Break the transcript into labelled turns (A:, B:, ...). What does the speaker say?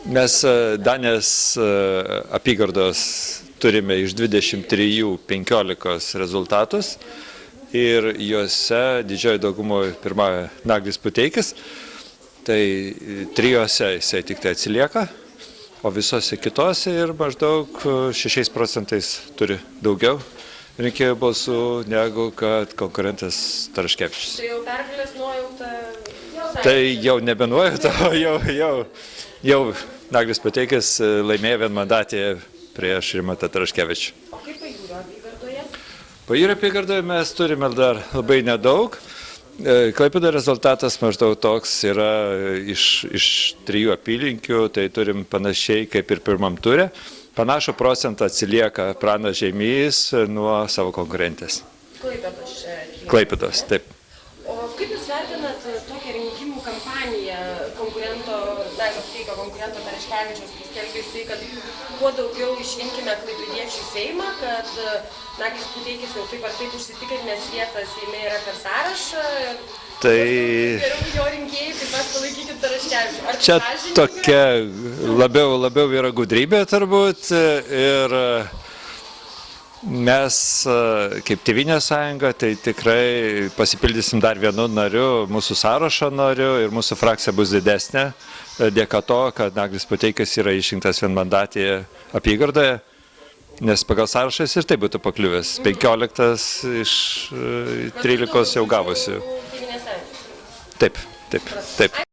A: Mes Danės apygardos turime iš 23 15 rezultatus ir juose didžioji daugumoje pirmauja Naglis Puteikis, tai 3 jisai tik tai atsilieka, o visose kitose ir maždaug 6% turi daugiau rinkėjų balsų negu kad konkurentas Taraškevičius.
B: Tai jau pergalės nuojauta?
A: Tai jau nebe nuojauta, o jau Naglis Puteikis laimėjo vienmandatėje prieš Rimantą Taraškevičių.
B: O kaip Pajūrio apygardoje?
A: Pajūrio apygardoje mes turime dar labai nedaug. Klaipėdos rezultatas maždaug toks yra iš 3 apylinkių, tai turim panašiai kaip ir pirmam ture. Panašų procentą atsilieka Pranas Žeimys nuo savo konkurentės.
B: Klaipėdos čia.
A: Klaipėdos, taip.
B: O kaip Jūs vertinat tokią rinkimų kampaniją konkurento Taraškevičiaus, paskelbė jisai, kad kuo daugiau išrinkime klaipėdiečių į Seimą, kad Naglis Puteikis jau taip ar taip užsitikrinęs vietą Seime yra per sąrašą.
A: Tai
B: geriau jo rinkėjai taip pat palaikykit Taraškevičių.
A: Čia tokia labiau yra gudrybė turbūt ir mes kaip Tėvynės sąjunga tai tikrai pasipildysim dar vienu nariu, mūsų sąrašo nariu ir mūsų frakcija bus didesnė dėka to, kad Naglis Puteikis yra išrinktas vienmandatėje apygardoje, nes pagal sąrašą jis ir taip būtų pakliuvęs. 15 iš 13 jau gavusių.
B: Tėvynės sąjungos.
A: Taip.